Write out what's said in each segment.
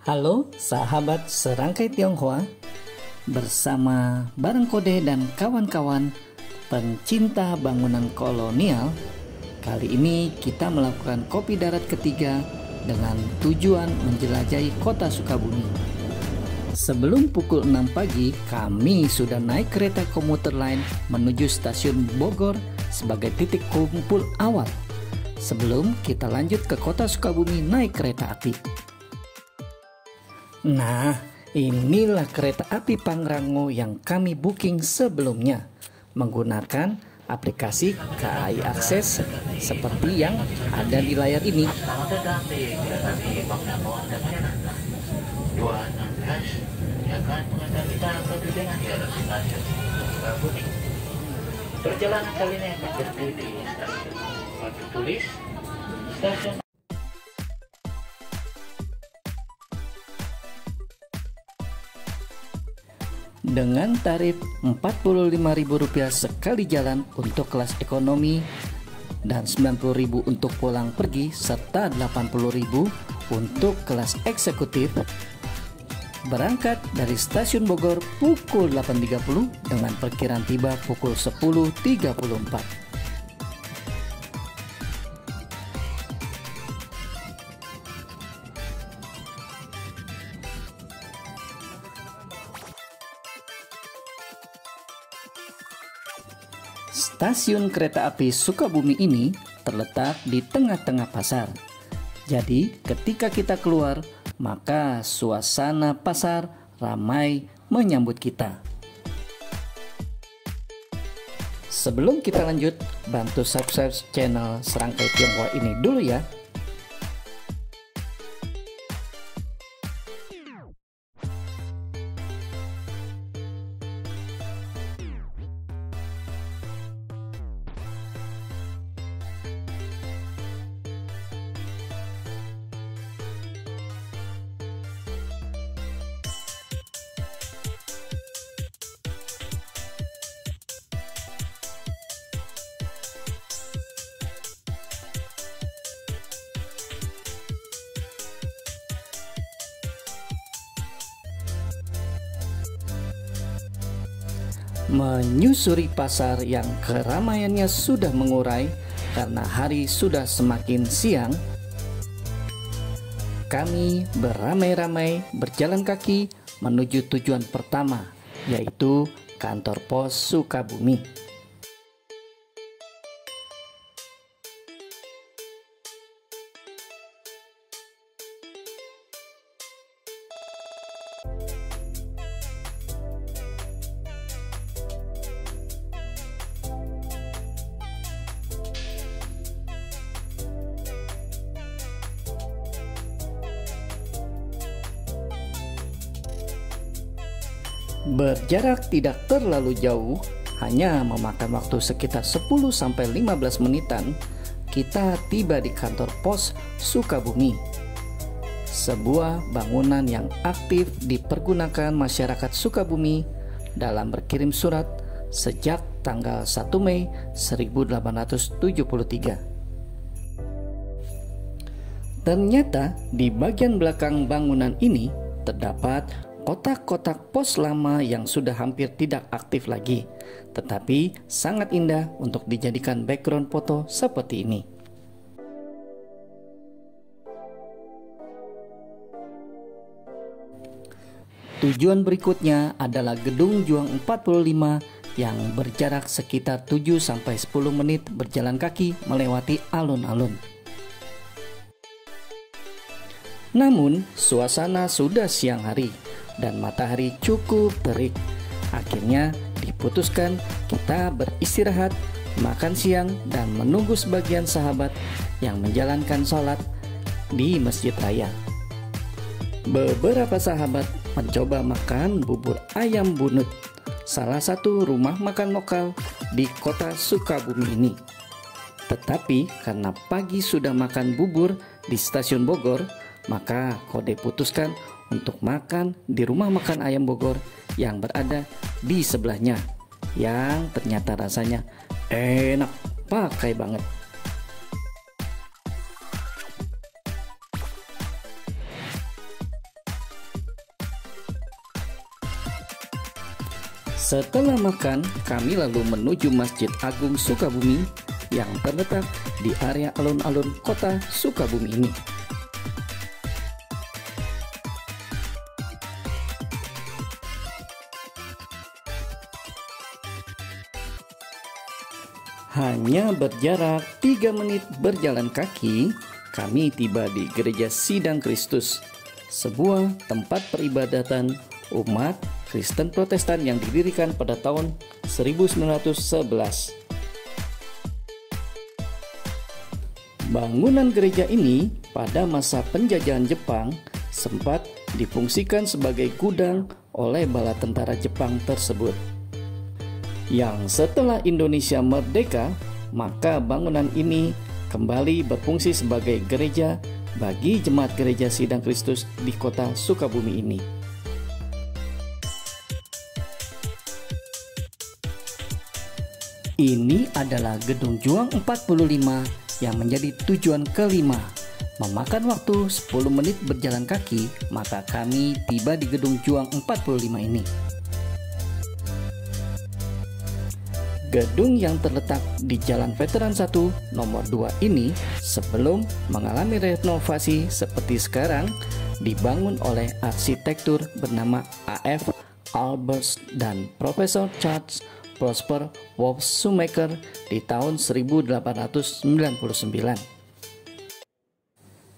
Halo sahabat Serangkai Tionghoa, bersama Bareng Kode dan kawan-kawan pencinta bangunan kolonial. Kali ini kita melakukan kopi darat ketiga dengan tujuan menjelajahi kota Sukabumi. Sebelum pukul 6 pagi, kami sudah naik kereta komuter lain menuju stasiun Bogor sebagai titik kumpul awal sebelum kita lanjut ke kota Sukabumi naik kereta api. Nah, inilah kereta api Pangrango yang kami booking sebelumnya menggunakan aplikasi KAI Akses seperti yang ada di layar ini. Perjalanan kali ini akan berhenti di stasiun Batu Tulis, stasiun. Dengan tarif Rp45.000 sekali jalan untuk kelas ekonomi dan Rp90.000 untuk pulang pergi serta Rp80.000 untuk kelas eksekutif, berangkat dari stasiun Bogor pukul 8.30 dengan perkiraan tiba pukul 10.34. Stasiun kereta api Sukabumi ini terletak di tengah-tengah pasar. Jadi ketika kita keluar, maka suasana pasar ramai menyambut kita. Sebelum kita lanjut, bantu subscribe channel Serangkai Tionghoa ini dulu ya. Menyusuri pasar yang keramaiannya sudah mengurai karena hari sudah semakin siang, kami beramai-ramai berjalan kaki menuju tujuan pertama, yaitu kantor pos Sukabumi. Berjarak tidak terlalu jauh, hanya memakan waktu sekitar 10-15 menitan, kita tiba di kantor pos Sukabumi. Sebuah bangunan yang aktif dipergunakan masyarakat Sukabumi dalam berkirim surat sejak tanggal 1 Mei 1873. Ternyata di bagian belakang bangunan ini terdapat kotak-kotak pos lama yang sudah hampir tidak aktif lagi, tetapi sangat indah untuk dijadikan background foto seperti ini. Tujuan berikutnya adalah Gedung Juang 45 yang berjarak sekitar 7-10 menit berjalan kaki melewati alun-alun. Namun, suasana sudah siang hari dan matahari cukup terik. Akhirnya diputuskan kita beristirahat, makan siang, dan menunggu sebagian sahabat yang menjalankan sholat di Masjid Raya. Beberapa sahabat mencoba makan bubur ayam bunut, salah satu rumah makan lokal di kota Sukabumi ini. Tetapi karena pagi sudah makan bubur di stasiun Bogor, maka Kode putuskan untuk makan di rumah makan ayam Bogor yang berada di sebelahnya, yang ternyata rasanya enak pakai banget. Setelah makan, kami lalu menuju Masjid Agung Sukabumi yang terletak di area alun-alun kota Sukabumi ini. Hanya berjarak 3 menit berjalan kaki, kami tiba di Gereja Sidang Kristus, sebuah tempat peribadatan umat Kristen Protestan yang didirikan pada tahun 1911. Bangunan gereja ini pada masa penjajahan Jepang sempat difungsikan sebagai gudang oleh bala tentara Jepang tersebut. Yang setelah Indonesia merdeka, maka bangunan ini kembali berfungsi sebagai gereja bagi jemaat Gereja Sidang Kristus di kota Sukabumi ini. Ini adalah Gedung Juang 45 yang menjadi tujuan kelima. Memakan waktu 10 menit berjalan kaki, maka kami tiba di Gedung Juang 45 ini. Gedung yang terletak di Jalan Veteran 1 nomor 2 ini sebelum mengalami renovasi seperti sekarang dibangun oleh arsitektur bernama A.F. Albers dan Profesor Charles Prosper Wolf Shoemaker di tahun 1899.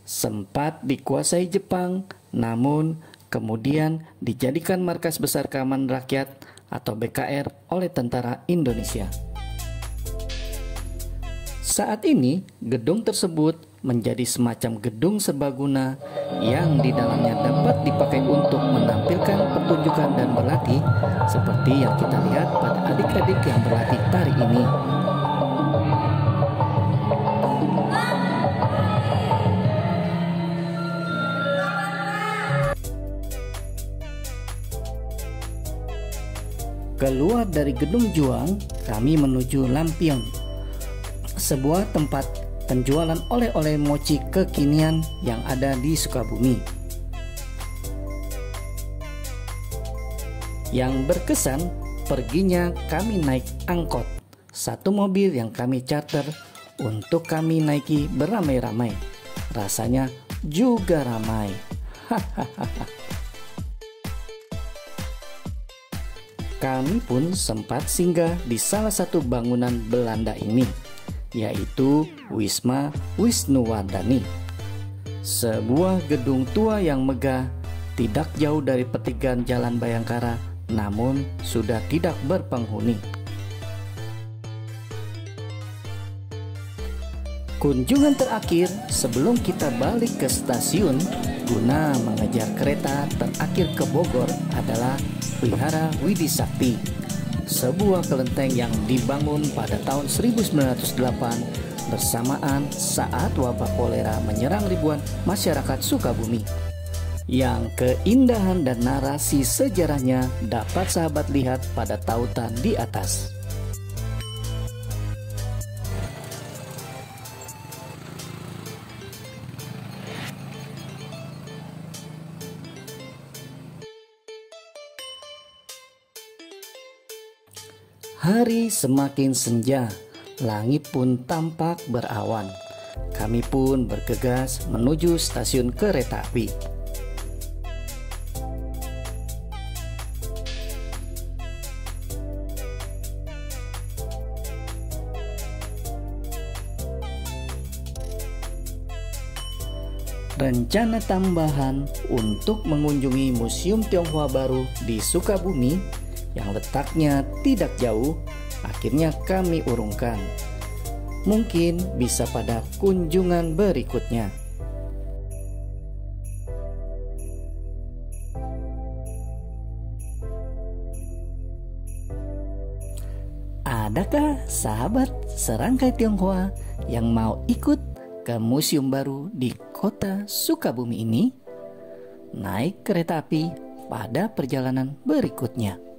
Sempat dikuasai Jepang, namun kemudian dijadikan markas besar keamanan rakyat atau BKR oleh tentara Indonesia. Saat ini, gedung tersebut menjadi semacam gedung serbaguna yang di dalamnya dapat dipakai untuk menampilkan pertunjukan dan berlatih seperti yang kita lihat pada adik-adik yang berlatih tari ini. Keluar dari Gedung Juang, kami menuju Lampion, sebuah tempat penjualan oleh-oleh mochi kekinian yang ada di Sukabumi. Yang berkesan, perginya kami naik angkot, satu mobil yang kami charter untuk kami naiki beramai-ramai. Rasanya juga ramai. Kami pun sempat singgah di salah satu bangunan Belanda ini, yaitu Wisma Wisnuwardani. Sebuah gedung tua yang megah, tidak jauh dari pertigaan Jalan Bayangkara, namun sudah tidak berpenghuni. Kunjungan terakhir sebelum kita balik ke stasiun guna mengejar kereta terakhir ke Bogor adalah Wihara Widi Sakti, sebuah kelenteng yang dibangun pada tahun 1908 bersamaan saat wabah kolera menyerang ribuan masyarakat Sukabumi. Yang keindahan dan narasi sejarahnya dapat sahabat lihat pada tautan di atas. Hari semakin senja, langit pun tampak berawan. Kami pun bergegas menuju stasiun kereta api. Rencana tambahan untuk mengunjungi Museum Tionghoa Baru di Sukabumi yang letaknya tidak jauh, akhirnya kami urungkan. Mungkin bisa pada kunjungan berikutnya. Adakah sahabat serangkai Tionghoa yang mau ikut ke museum baru di kota Sukabumi ini? Naik kereta api pada perjalanan berikutnya.